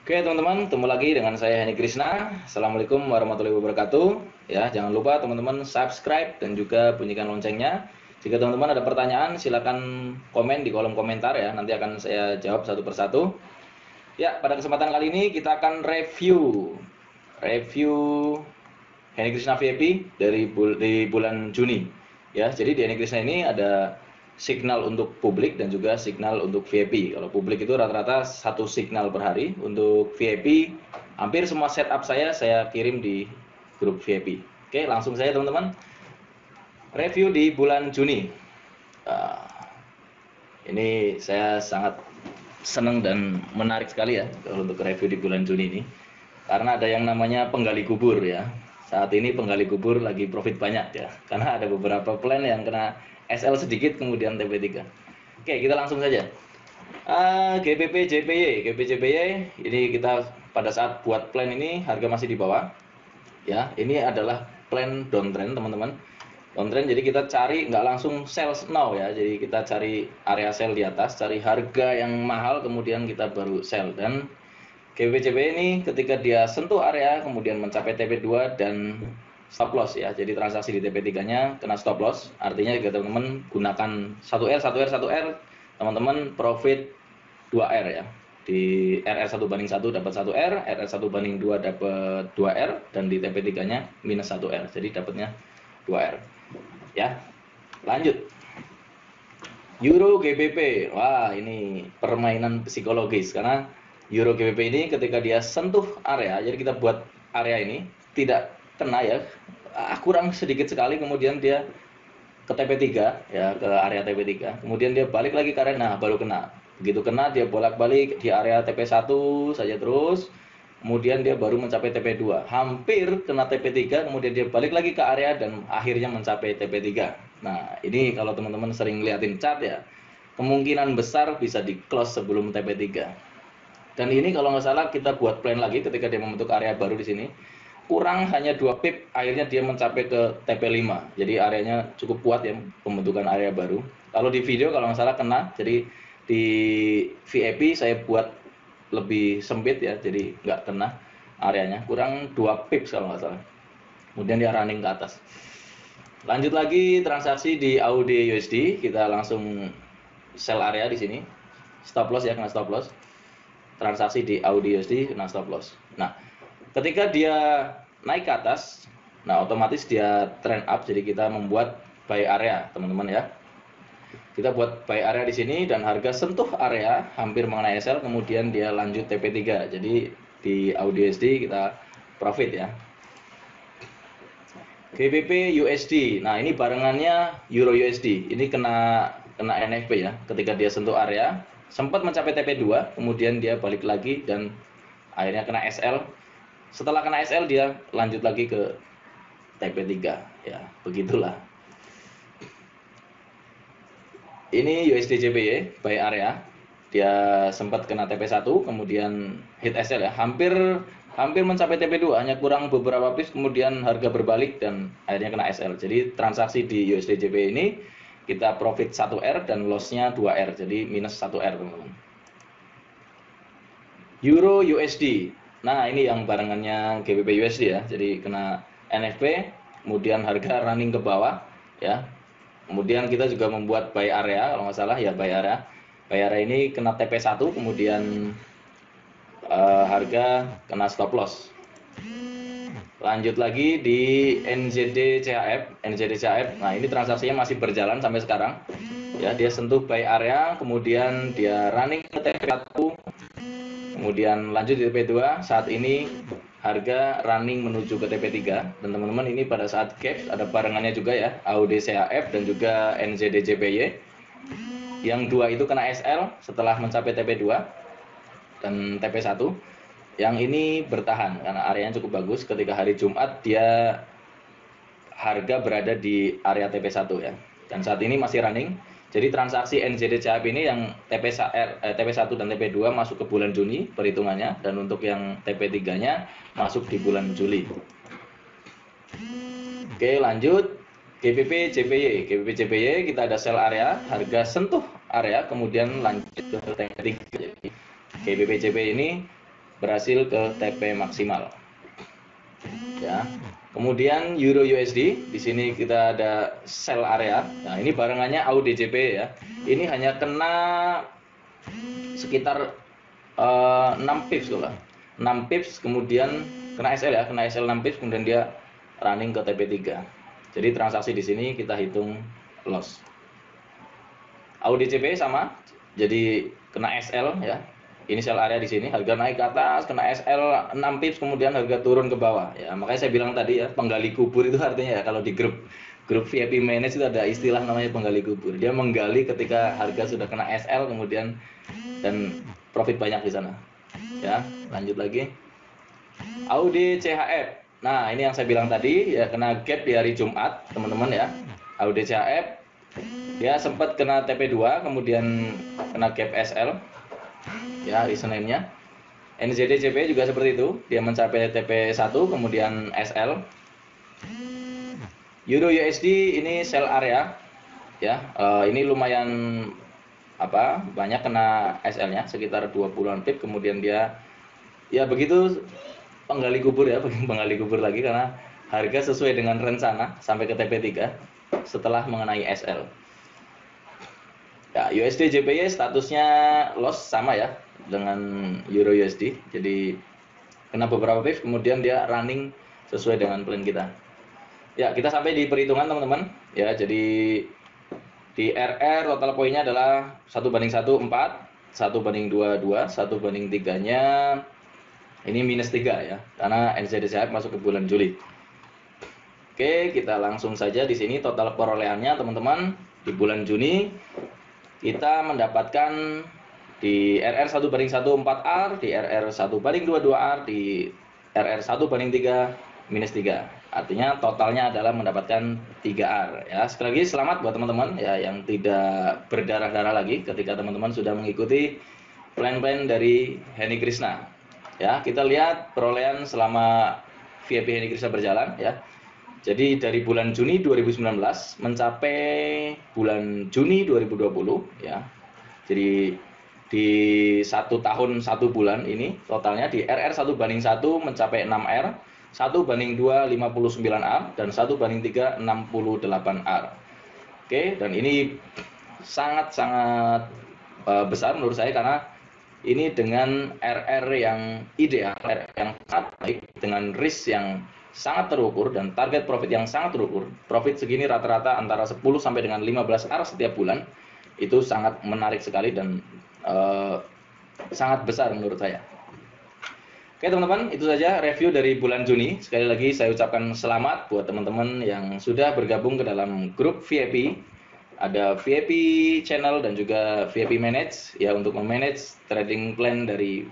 Oke teman-teman, ketemu lagi dengan saya Heni Krishna. Assalamualaikum warahmatullahi wabarakatuh. Ya, jangan lupa teman-teman subscribe dan juga bunyikan loncengnya. Jika teman-teman ada pertanyaan, silakan komen di kolom komentar ya. Nanti akan saya jawab satu persatu. Ya, pada kesempatan kali ini kita akan review Heni Krishna VIP dari bulan Juni. Ya, jadi di Heni Krishna ini ada signal untuk publik dan juga signal untuk VIP. Kalau publik itu rata-rata satu signal per hari. Untuk VIP, hampir semua setup saya kirim di grup VIP. Oke, langsung saja teman-teman. Review di bulan Juni. Ini saya sangat senang dan menarik sekali ya kalau untuk review di bulan Juni ini. Karena ada yang namanya penggali kubur ya. Saat ini penggali kubur lagi profit banyak ya. Karena ada beberapa plan yang kena SL sedikit kemudian TP3. Oke, kita langsung saja. GBP JPY ini kita pada saat buat plan ini harga masih di bawah. Ya, ini adalah plan downtrend teman-teman. Downtrend, jadi kita cari nggak langsung sell now ya. Jadi kita cari area sell di atas, cari harga yang mahal kemudian kita baru sell. Dan GBP JPY ini ketika dia sentuh area kemudian mencapai TP2 dan stop loss ya. Jadi transaksi di TP3-nya kena stop loss. Artinya jika teman-teman gunakan 1R, 1R, 1R, teman-teman profit 2R ya. Di RR 1/1 dapat 1R, RR 1/2 dapat 2R, dan di TP3-nya minus 1R. Jadi dapatnya 2R. Ya. Lanjut. Euro GBP. Wah, ini permainan psikologis karena Euro GBP ini ketika dia sentuh area, jadi kita buat area ini tidak kena ya, kurang sedikit sekali, kemudian dia ke TP3 ya, ke area TP3, kemudian dia balik lagi ke area, nah baru kena. Begitu kena dia bolak-balik di area TP1 saja terus, kemudian dia baru mencapai TP2, hampir kena TP3, kemudian dia balik lagi ke area dan akhirnya mencapai TP3. Nah ini kalau teman-teman sering liatin chart ya, kemungkinan besar bisa di close sebelum TP3. Dan ini kalau nggak salah kita buat plan lagi ketika dia membentuk area baru di sini, kurang hanya 2 pip, akhirnya dia mencapai ke TP5. Jadi areanya cukup kuat ya pembentukan area baru. Kalau di video kalau nggak salah kena, jadi di VIP saya buat lebih sempit ya, jadi nggak kena areanya, kurang 2 pips kalau nggak salah. Kemudian dia running ke atas. Lanjut lagi transaksi di AUD USD, kita langsung sell area di sini. Stop loss ya, kena stop loss. Transaksi di AUD USD kena stop loss. Nah, ketika dia naik ke atas, nah otomatis dia trend up, jadi kita membuat buy area teman-teman ya. Kita buat buy area di sini dan harga sentuh area hampir mengenai SL, kemudian dia lanjut TP3. Jadi di AUD USD kita profit ya. GBP USD. Nah, ini barengannya Euro USD. Ini kena NFP ya. Ketika dia sentuh area, sempat mencapai TP2, kemudian dia balik lagi dan akhirnya kena SL. Setelah kena SL dia lanjut lagi ke TP3 ya, begitulah. Ini USD JPY buy area, dia sempat kena TP1, kemudian hit SL ya, hampir mencapai TP2, hanya kurang beberapa pips, kemudian harga berbalik dan akhirnya kena SL. Jadi transaksi di USD JPY ini kita profit 1R dan lossnya 2R, jadi minus 1R teman-teman. Euro USD. Nah, ini yang barengannya GBP USD ya. Jadi kena NFP, kemudian harga running ke bawah ya. Kemudian kita juga membuat buy area kalau nggak salah ya, buy area. Buy area ini kena TP1, kemudian harga kena stop loss. Lanjut lagi di NZD CHF. Nah, ini transaksinya masih berjalan sampai sekarang. Ya, dia sentuh buy area, kemudian dia running ke TP1, kemudian lanjut di TP2. Saat ini harga running menuju ke TP3, dan teman-teman ini pada saat caps ada barengannya juga ya, AUD CHF dan juga NZD JPY. Yang dua itu kena SL setelah mencapai TP2 dan TP1. Yang ini bertahan karena areanya cukup bagus. Ketika hari Jumat dia harga berada di area TP1 ya. Dan saat ini masih running. Jadi transaksi NZD CHF ini yang TP1 dan TP2 masuk ke bulan Juni perhitungannya, dan untuk yang TP3-nya masuk di bulan Juli. Oke, lanjut GBP JPY. GBP JPY kita ada sell area, harga sentuh area kemudian lanjut ke TP3. Jadi GBP JPY ini berhasil ke TP maksimal. Ya. Kemudian Euro USD, di sini kita ada sell area. Nah, ini barengannya AUDJP ya. Ini hanya kena sekitar 6 pips kalau 6 pips, kemudian kena SL ya, kena SL 6 pips, kemudian dia running ke TP3. Jadi transaksi di sini kita hitung loss. AUDJP sama, jadi kena SL ya. Ini sell area di sini, harga naik ke atas, kena SL 6 pips, kemudian harga turun ke bawah. Ya, makanya saya bilang tadi ya, penggali kubur itu artinya ya, kalau di grup VIP Manage itu ada istilah namanya penggali kubur. Dia menggali ketika harga sudah kena SL, kemudian dan profit banyak di sana. Ya, lanjut lagi. Audi CHF. Nah, ini yang saya bilang tadi ya, kena gap di hari Jumat, teman-teman ya. Audi CHF dia sempat kena TP2, kemudian kena gap SL. Ya, hari Seninnya. NZD-JP juga seperti itu, dia mencapai TP1 kemudian SL. Euro USD ini sell area ya, ini lumayan banyak kena SL-nya sekitar 20-an pip, kemudian dia ya begitu penggali kubur ya, penggali kubur lagi karena harga sesuai dengan rencana sampai ke TP3 setelah mengenai SL. Ya, USD JPY statusnya loss sama ya dengan Euro USD. Jadi kena beberapa pips, kemudian dia running sesuai dengan plan kita. Ya, kita sampai di perhitungan teman-teman. Ya, jadi di RR total poinnya adalah 1/1 4, 1/2 2, 1/3-nya ini -3 ya, karena NZD-CHF masuk ke bulan Juli. Oke, kita langsung saja di sini total perolehannya teman-teman di bulan Juni. Kita mendapatkan di RR 1/1 4R, di RR 1/2 2R, di RR 1/3 -3. Artinya totalnya adalah mendapatkan 3R ya. Sekali lagi selamat buat teman-teman ya yang tidak berdarah-darah lagi ketika teman-teman sudah mengikuti plan-plan dari Henny Krishna. Ya, kita lihat perolehan selama VIP Henny Krishna berjalan ya. Jadi dari bulan Juni 2019 mencapai bulan Juni 2020 ya. Jadi di 1 tahun 1 bulan ini totalnya di RR 1/1 mencapai 6R, 1/2 59R, dan 1/3 68R. Oke, dan ini sangat-sangat besar menurut saya karena ini dengan RR yang ideal, RR yang sangat baik, dengan risk yang sangat terukur dan target profit yang sangat terukur. Profit segini rata-rata antara 10 sampai dengan 15 R setiap bulan. Itu sangat menarik sekali dan sangat besar menurut saya. Oke teman-teman, itu saja review dari bulan Juni. Sekali lagi saya ucapkan selamat buat teman-teman yang sudah bergabung ke dalam grup VIP. Ada VIP channel dan juga VIP manage ya, untuk memanage trading plan dari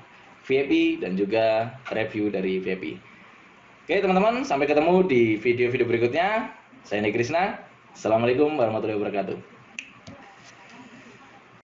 VIP dan juga review dari VIP. Oke teman-teman, sampai ketemu di video-video berikutnya. Saya Henny Krishna. Assalamualaikum warahmatullahi wabarakatuh.